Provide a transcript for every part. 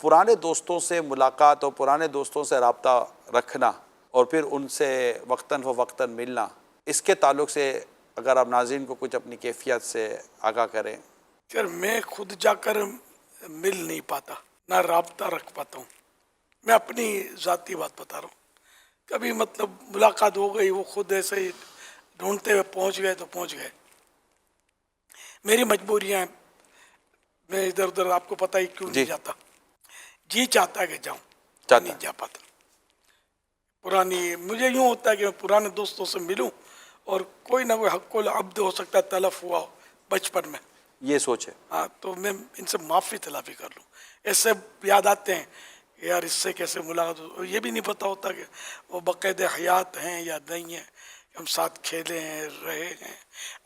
پرانے دوستوں سے ملاقات اور پرانے دوستوں سے رابطہ رکھنا اور پھر ان سے وقتاً فوقتاً ملنا، اس کے تعلق سے اگر آپ ناظرین کو کچھ اپنی کیفیت سے آگاہ کریں۔ سر میں خود جا کر مل نہیں پاتا، نہ رابطہ رکھ پاتا ہوں۔ میں اپنی ذاتی بات بتا رہا ہوں، کبھی مطلب ملاقات ہو گئی، وہ خود ایسے ہی ڈھونڈتے ہوئے پہنچ گئے تو پہنچ گئے۔ میری مجبوریاں ہیں، میں ادھر ادھر آپ کو پتہ ہی کیوں نہیں جاتا، جی چاہتا ہے کہ جاؤں، نہیں جا پاتا۔ پرانی مجھے یوں ہوتا ہے کہ میں پرانے دوستوں سے ملوں اور کوئی نہ کوئی حق العبد ہو سکتا ہے تلف ہوا ہو بچپن میں، یہ سوچ ہے۔ ہاں تو میں ان سے معافی تلافی کر لوں۔ ایسے یاد آتے ہیں کہ یار اس سے کیسے ملاقات ہو، یہ بھی نہیں پتہ ہوتا کہ وہ باقاعدہ حیات ہیں یا نہیں ہیں، ہم ساتھ کھیلے ہیں، رہے ہیں،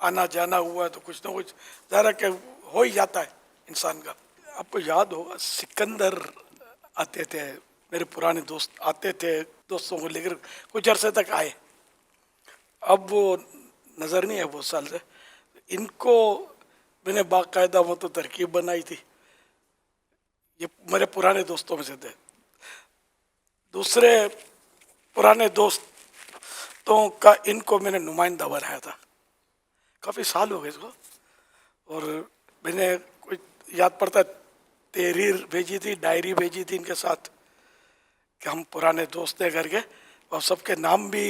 آنا جانا ہوا ہے تو کچھ نہ کچھ ظاہر ہے کہ ہو ہی جاتا ہے انسان کا۔ آپ کو یاد ہوگا سکندر آتے تھے، میرے پرانے دوست آتے تھے دوستوں کو لے کر، کچھ عرصے تک آئے، اب وہ نظر نہیں ہے بہت سال سے۔ ان کو میں نے باقاعدہ وہ تو ترکیب بنائی تھی، یہ میرے پرانے دوستوں میں سے تھے۔ دوسرے پرانے دوستوں کا ان کو میں نے نمائندہ بنایا تھا، کافی سال ہو گئے اس کو، اور میں نے کوئی یاد پڑتا تحریر بھیجی تھی، ڈائری بھیجی تھی ان کے ساتھ کہ ہم پرانے دوست ہیں کر کے، اور سب کے نام بھی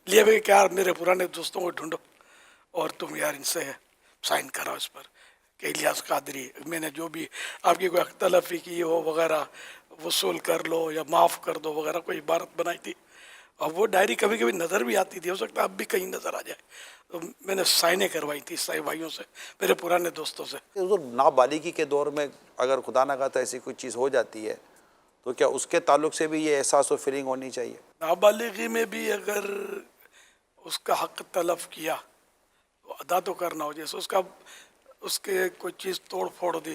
لیے ہوئے کہ یار میرے پرانے دوستوں کو ڈھونڈو اور تم یار ان سے سائن کراؤ اس پر کہ الیاس قادری، میں نے جو بھی آپ کی کوئی حق تلفی کی ہو وغیرہ وصول کر لو یا معاف کر دو وغیرہ کوئی عبارت بنائی تھی، اور وہ ڈائری کبھی کبھی نظر بھی آتی تھی، ہو سکتا ہے اب بھی کہیں نظر آ جائے، تو میں نے سائنیں کروائی تھی عیسائی بھائیوں سے، میرے پرانے دوستوں سے۔ حضور نابالغی کے دور میں اگر خدا نہ خواستہ ایسی کوئی چیز ہو جاتی ہے تو کیا اس کے تعلق سے بھی یہ احساس و فیلنگ ہونی چاہیے؟ نابالغی میں بھی اگر اس کا حق تلف کیا تو ادا تو کرنا ہو، جیسے اس کے کوئی چیز توڑ پھوڑ دی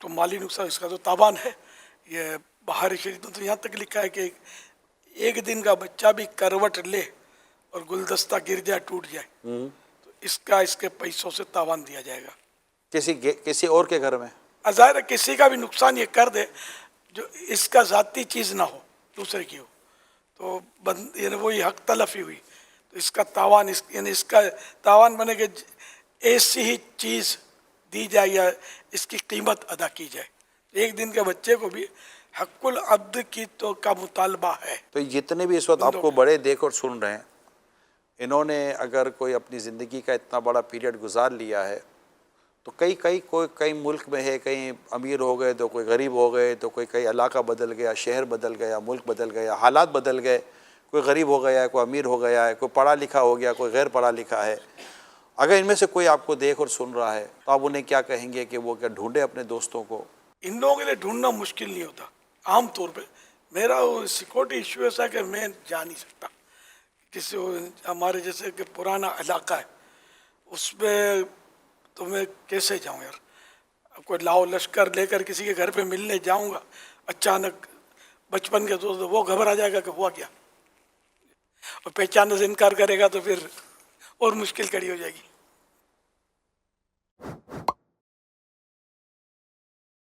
تو مالی نقصان، اس کا تو تاوان ہے۔ یہ بہاری شریعت تو یہاں تک لکھا ہے کہ ایک دن کا بچہ بھی کروٹ لے اور گلدستہ گر جائے ٹوٹ جائے تو اس کے پیسوں سے تاوان دیا جائے گا کسی اور کے گھر میں، ظاہر ہے کسی کا بھی نقصان یہ کر دے جو اس کا ذاتی چیز نہ ہو، دوسرے کی ہو، تو یعنی وہی حق تلفی ہوئی تو اس کا تاوان یعنی اس کا تاوان بنے کہ ایسی ہی چیز دی جائے یا اس کی قیمت ادا کی جائے۔ ایک دن کے بچے کو بھی حق العبد کی تو کا مطالبہ ہے۔ تو جتنے بھی اس وقت آپ کو بڑے دیکھ اور سن رہے ہیں، انہوں نے اگر کوئی اپنی زندگی کا اتنا بڑا پیریڈ گزار لیا ہے تو کئی ملک میں ہے، کئی امیر ہو گئے تو کوئی غریب ہو گئے، تو کئی علاقہ بدل گیا، شہر بدل گیا، ملک بدل گیا، حالات بدل گئے، کوئی غریب ہو گیا ہے، کوئی امیر ہو گیا ہے، کوئی پڑھا لکھا ہو گیا، کوئی غیر پڑھا لکھا ہے۔ اگر ان میں سے کوئی آپ کو دیکھ اور سن رہا ہے تو آپ انہیں کیا کہیں گے کہ وہ کیا ڈھونڈے اپنے دوستوں کو؟ ان لوگوں کے لیے ڈھونڈنا مشکل نہیں ہوتا، عام طور پہ میرا سیکورٹی ایشو ایسا ہے کہ میں جا نہیں سکتا کسی، ہمارے جیسے کہ پرانا علاقہ ہے اس میں تو میں کیسے جاؤں یار، اب کوئی لاؤ لشکر لے کر کسی کے گھر پہ ملنے جاؤں گا، اچانک بچپن کے دوست وہ گھبرا جائے گا کہ ہوا کیا، اور پہچاننے سے انکار کرے گا تو پھر اور مشکل کڑی ہو جائے گی۔